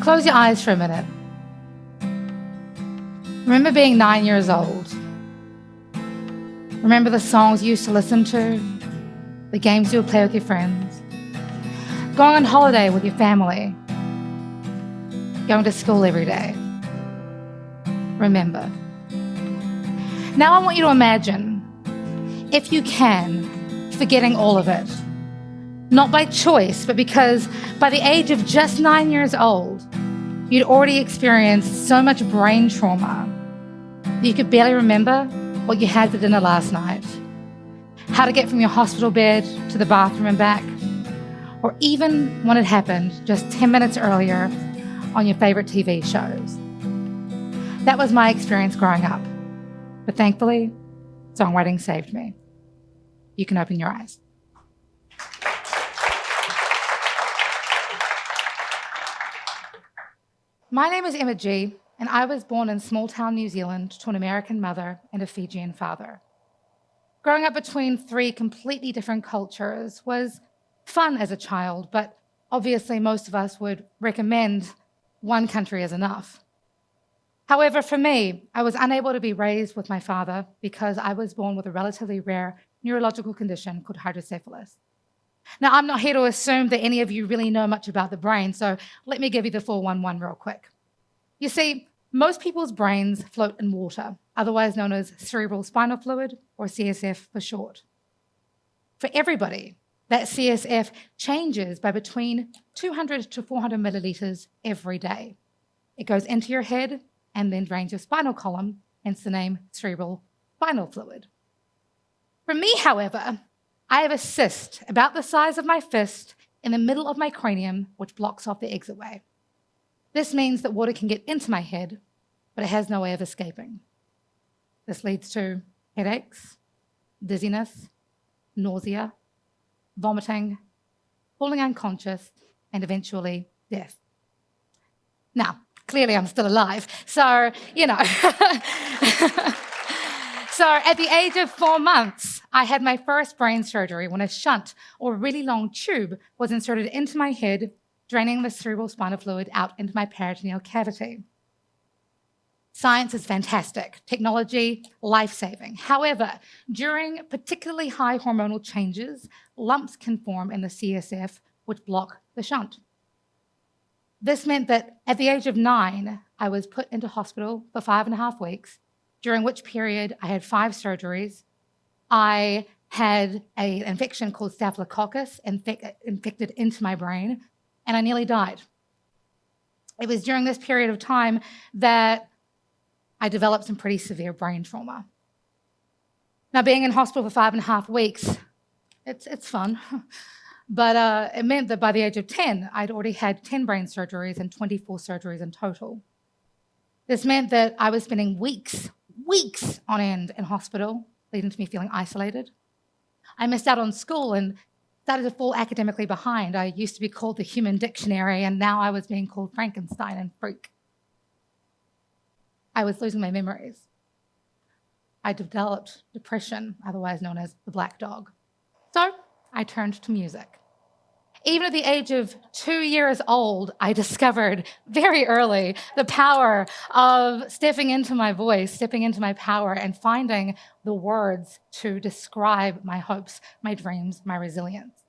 Close your eyes for a minute. Remember being 9 years old. Remember the songs you used to listen to, the games you would play with your friends, going on holiday with your family, going to school every day. Remember. Now I want you to imagine, if you can, forgetting all of it. Not by choice, but because by the age of just 9 years old, you'd already experienced so much brain trauma that you could barely remember what you had for dinner last night, how to get from your hospital bed to the bathroom and back, or even when it happened just 10 minutes earlier on your favorite TV shows. That was my experience growing up, but thankfully, songwriting saved me. You can open your eyes. My name is Emma G, and I was born in small-town New Zealand to an American mother and a Fijian father. Growing up between three completely different cultures was fun as a child, but obviously most of us would recommend one country as enough. However, for me, I was unable to be raised with my father because I was born with a relatively rare neurological condition called hydrocephalus. Now, I'm not here to assume that any of you really know much about the brain, so let me give you the 411 real quick. You see, most people's brains float in water, otherwise known as cerebral spinal fluid, or CSF for short. For everybody, that CSF changes by between 200 to 400 milliliters every day. It goes into your head and then drains your spinal column, hence the name cerebral spinal fluid. For me, however, I have a cyst about the size of my fist in the middle of my cranium, which blocks off the exit way. This means that water can get into my head, but it has no way of escaping. This leads to headaches, dizziness, nausea, vomiting, falling unconscious, and eventually death. Now, clearly I'm still alive, so, So at the age of 4 months, I had my first brain surgery when a shunt, or really long tube, was inserted into my head, draining the cerebral spinal fluid out into my peritoneal cavity. Science is fantastic. Technology, life-saving. However, during particularly high hormonal changes, lumps can form in the CSF, which block the shunt. This meant that at the age of 9, I was put into hospital for 5.5 weeks, during which period I had 5 surgeries. I had an infection called Staphylococcus infected into my brain, and I nearly died. It was during this period of time that I developed some pretty severe brain trauma. Now, being in hospital for 5.5 weeks, it's fun, but it meant that by the age of 10, I'd already had 10 brain surgeries and 24 surgeries in total. This meant that I was spending weeks on end in hospital, leading to me feeling isolated. I missed out on school and started to fall academically behind. I used to be called the Human Dictionary, and now I was being called Frankenstein and freak. I was losing my memories. I developed depression, otherwise known as the black dog. So I turned to music. Even at the age of 2 years old, I discovered very early the power of stepping into my voice, stepping into my power, and finding the words to describe my hopes, my dreams, my resilience.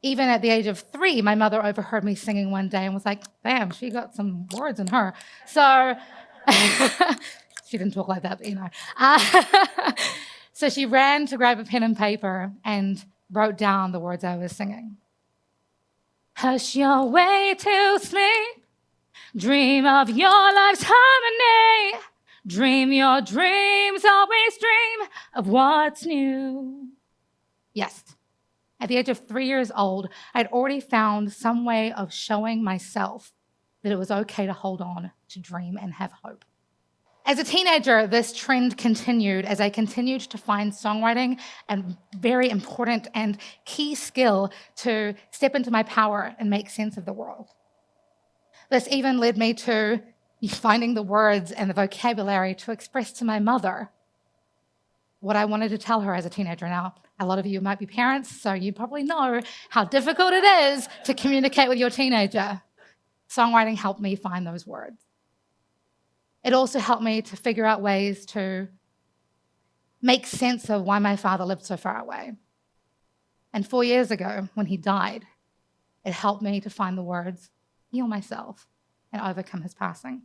Even at the age of 3, my mother overheard me singing one day and was like, damn, she got some words in her. So she didn't talk like that, but So she ran to grab a pen and paper and wrote down the words I was singing. Hush your way to sleep. Dream of your life's harmony. Dream your dreams, always dream of what's new. Yes, at the age of 3 years old, I'd already found some way of showing myself that it was okay to hold on, to dream, and have hope. As a teenager, this trend continued as I continued to find songwriting a very important and key skill to step into my power and make sense of the world. This even led me to finding the words and the vocabulary to express to my mother what I wanted to tell her as a teenager. Now, a lot of you might be parents, so you probably know how difficult it is to communicate with your teenager. Songwriting helped me find those words. It also helped me to figure out ways to make sense of why my father lived so far away. And 4 years ago, when he died, it helped me to find the words, heal myself, and overcome his passing.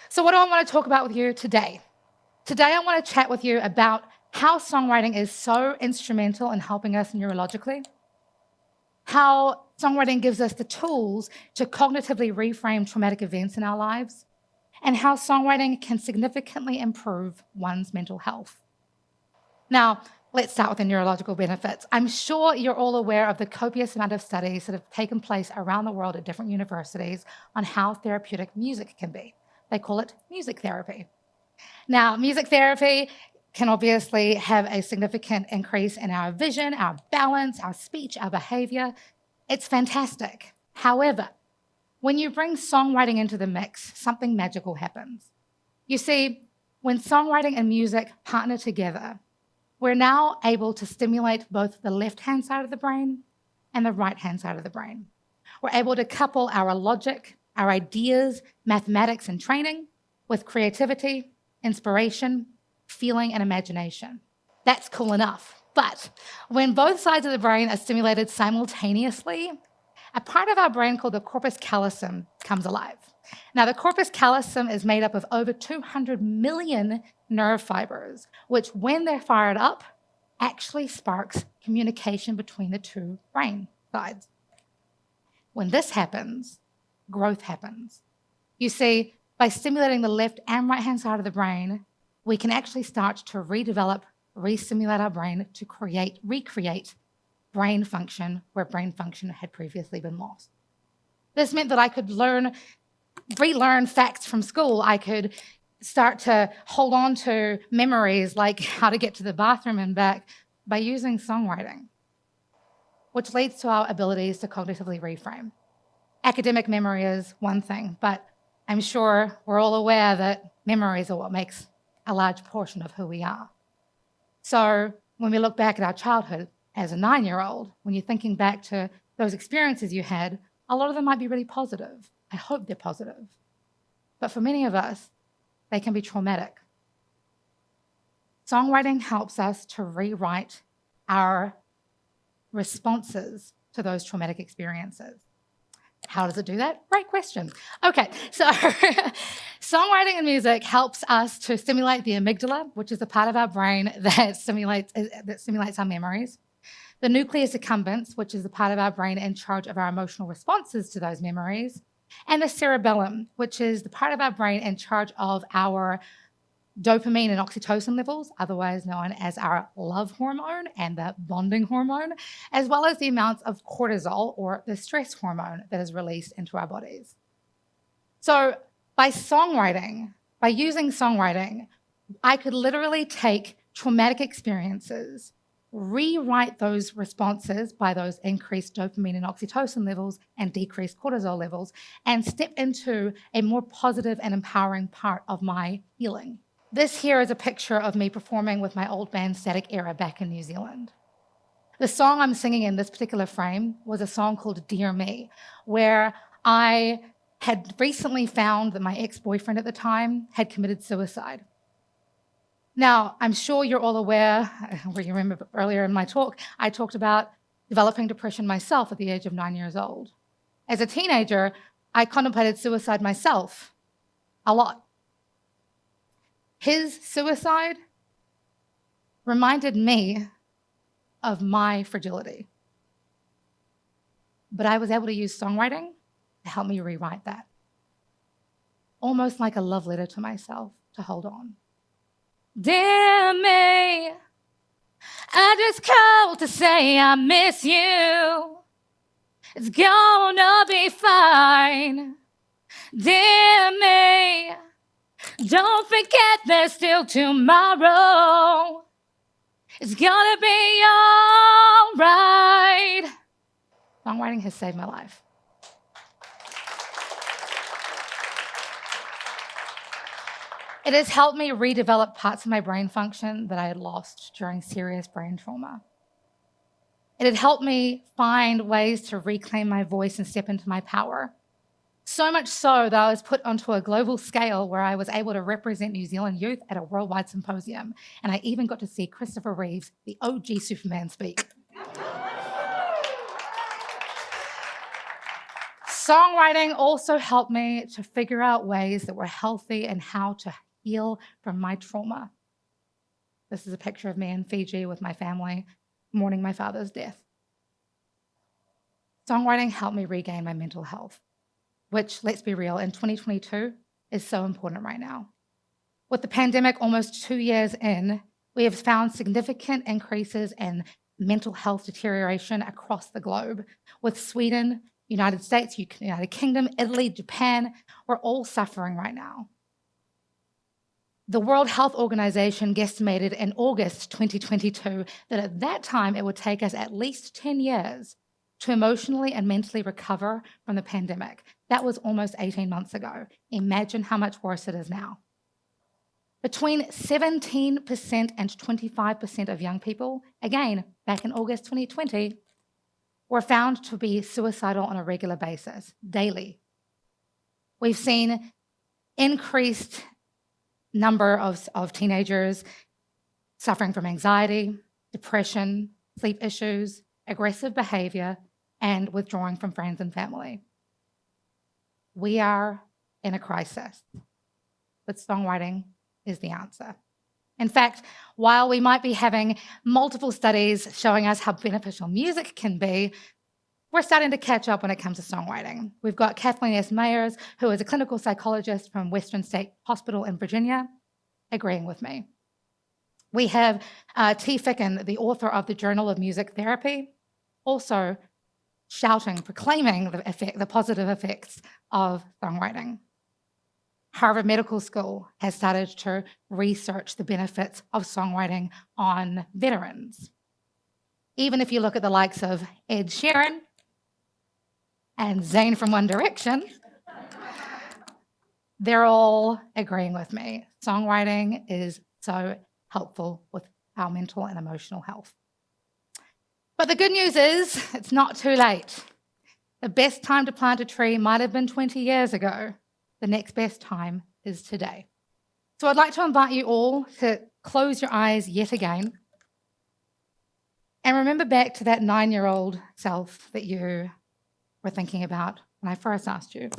So what do I want to talk about with you today? Today, I want to chat with you about how songwriting is so instrumental in helping us neurologically, how songwriting gives us the tools to cognitively reframe traumatic events in our lives, and how songwriting can significantly improve one's mental health. Now, let's start with the neurological benefits. I'm sure you're all aware of the copious amount of studies that have taken place around the world at different universities on how therapeutic music can be. They call it music therapy. Now, music therapy can obviously have a significant increase in our vision, our balance, our speech, our behavior. It's fantastic. However, when you bring songwriting into the mix, something magical happens. You see, when songwriting and music partner together, we're now able to stimulate both the left-hand side of the brain and the right-hand side of the brain. We're able to couple our logic, our ideas, mathematics, and training with creativity, inspiration, feeling, and imagination. That's cool enough. But when both sides of the brain are stimulated simultaneously, a part of our brain called the corpus callosum comes alive. Now, the corpus callosum is made up of over 200 million nerve fibers, which, when they're fired up, actually sparks communication between the two brain sides. When this happens, growth happens. You see, by stimulating the left and right-hand side of the brain, we can actually start to redevelop, re-stimulate our brain to recreate brain function where brain function had previously been lost. This meant that I could relearn facts from school. I could start to hold on to memories like how to get to the bathroom and back by using songwriting, which leads to our abilities to cognitively reframe. Academic memory is one thing, but I'm sure we're all aware that memories are what makes a large portion of who we are. So when we look back at our childhood as a 9-year-old, when you're thinking back to those experiences you had, a lot of them might be really positive. I hope they're positive. But for many of us, they can be traumatic. Songwriting helps us to rewrite our responses to those traumatic experiences. How does it do that? Great question. Okay, so songwriting and music helps us to stimulate the amygdala, which is the part of our brain that stimulates our memories. The nucleus accumbens, which is the part of our brain in charge of our emotional responses to those memories. And the cerebellum, which is the part of our brain in charge of our dopamine and oxytocin levels, otherwise known as our love hormone and the bonding hormone, as well as the amounts of cortisol, or the stress hormone, that is released into our bodies. So by using songwriting, I could literally take traumatic experiences, rewrite those responses by those increased dopamine and oxytocin levels and decreased cortisol levels, and step into a more positive and empowering part of my healing. This here is a picture of me performing with my old band Static Era back in New Zealand. The song I'm singing in this particular frame was a song called Dear Me, where I had recently found that my ex-boyfriend at the time had committed suicide. Now, I'm sure you're all aware, where you remember earlier in my talk, I talked about developing depression myself at the age of 9 years old. As a teenager, I contemplated suicide myself a lot. His suicide reminded me of my fragility. But I was able to use songwriting to help me rewrite that. Almost like a love letter to myself to hold on. Dear me, I just called to say I miss you. It's gonna be fine. Dear me, don't forget there's still tomorrow. It's gonna be all right. Songwriting has saved my life. It has helped me redevelop parts of my brain function that I had lost during serious brain trauma. It had helped me find ways to reclaim my voice and step into my power. So much so that I was put onto a global scale where I was able to represent New Zealand youth at a worldwide symposium. And I even got to see Christopher Reeves, the OG Superman, speak. Songwriting also helped me to figure out ways that were healthy and how to heal from my trauma. This is a picture of me in Fiji with my family mourning my father's death. Songwriting helped me regain my mental health, which, let's be real, in 2022 is so important right now. With the pandemic almost 2 years in, we have found significant increases in mental health deterioration across the globe, with Sweden, United States, United Kingdom, Italy, Japan, we're all suffering right now. The World Health Organization guesstimated in August 2022 that at that time it would take us at least 10 years to emotionally and mentally recover from the pandemic. That was almost 18 months ago. Imagine how much worse it is now. Between 17% and 25% of young people, again, back in August 2020, were found to be suicidal on a regular basis, daily. We've seen increased number of teenagers suffering from anxiety, depression, sleep issues, aggressive behavior, and withdrawing from friends and family. We are in a crisis, but songwriting is the answer. In fact, while we might be having multiple studies showing us how beneficial music can be, we're starting to catch up when it comes to songwriting. We've got Kathleen S. Mayers, who is a clinical psychologist from Western State Hospital in Virginia, agreeing with me. We have T. Ficken, the author of the Journal of Music Therapy, also shouting, proclaiming the positive effects of songwriting. Harvard Medical School has started to research the benefits of songwriting on veterans. Even if you look at the likes of Ed Sheeran and Zayn from One Direction, they're all agreeing with me. Songwriting is so helpful with our mental and emotional health. But the good news is it's not too late. The best time to plant a tree might have been 20 years ago. The next best time is today. So I'd like to invite you all to close your eyes yet again and remember back to that 9-year-old self that you were thinking about when I first asked you.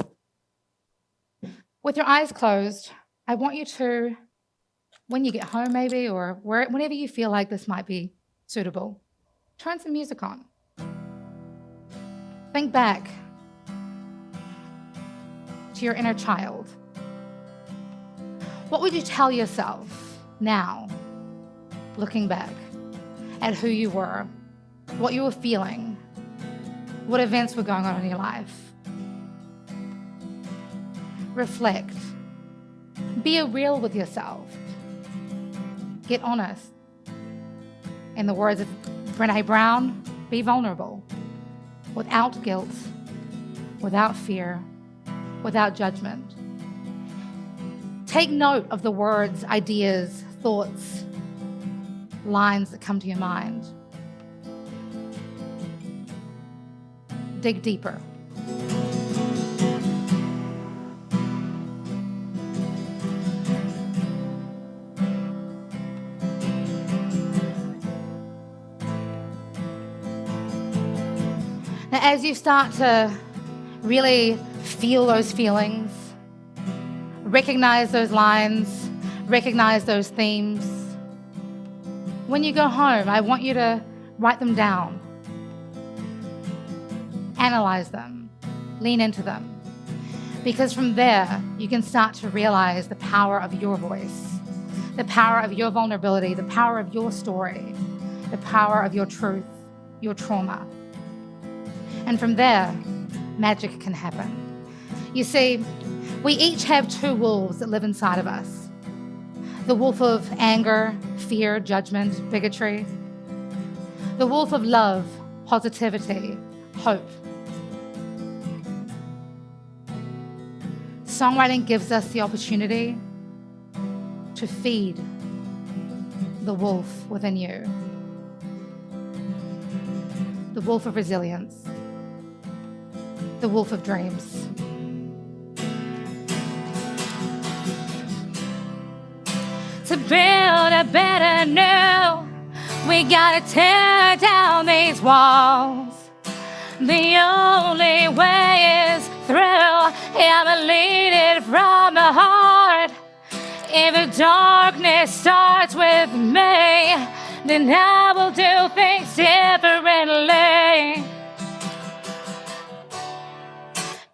With your eyes closed, I want you to, when you get home maybe, or whenever you feel like this might be suitable, turn some music on. Think back to your inner child. What would you tell yourself now, looking back at who you were, what you were feeling, what events were going on in your life? Reflect. Be real with yourself. Get honest. In the words of Brené Brown, be vulnerable, without guilt, without fear, without judgment. Take note of the words, ideas, thoughts, lines that come to your mind. Dig deeper. Now, as you start to really feel those feelings, recognize those lines, recognize those themes, when you go home, I want you to write them down, analyze them, lean into them, because from there, you can start to realize the power of your voice, the power of your vulnerability, the power of your story, the power of your truth, your trauma. And from there, magic can happen. You see, we each have two wolves that live inside of us. The wolf of anger, fear, judgment, bigotry. The wolf of love, positivity, hope. Songwriting gives us the opportunity to feed the wolf within you. The wolf of resilience. The wolf of dreams. to build a better new. We gotta tear down these walls. The only way is through. Yeah, I lead it from the heart. If the darkness starts with me, then I will do things differently.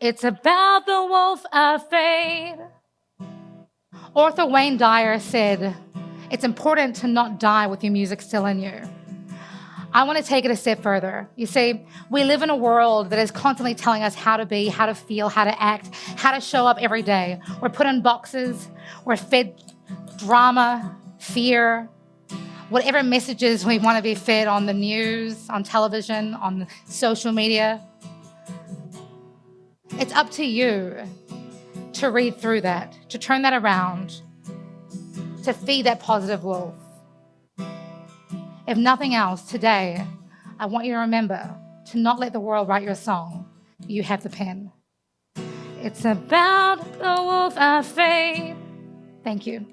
It's about the wolf of faith. Author Wayne Dyer said, it's important to not die with your music still in you. I want to take it a step further. You see, we live in a world that is constantly telling us how to be, how to feel, how to act, how to show up every day. We're put in boxes. We're fed drama, fear, whatever messages we want to be fed on the news, on television, on social media. It's up to you to read through that, to turn that around, to feed that positive wolf. If nothing else, today, I want you to remember to not let the world write your song. You have the pen. It's about the wolf of faith. Thank you.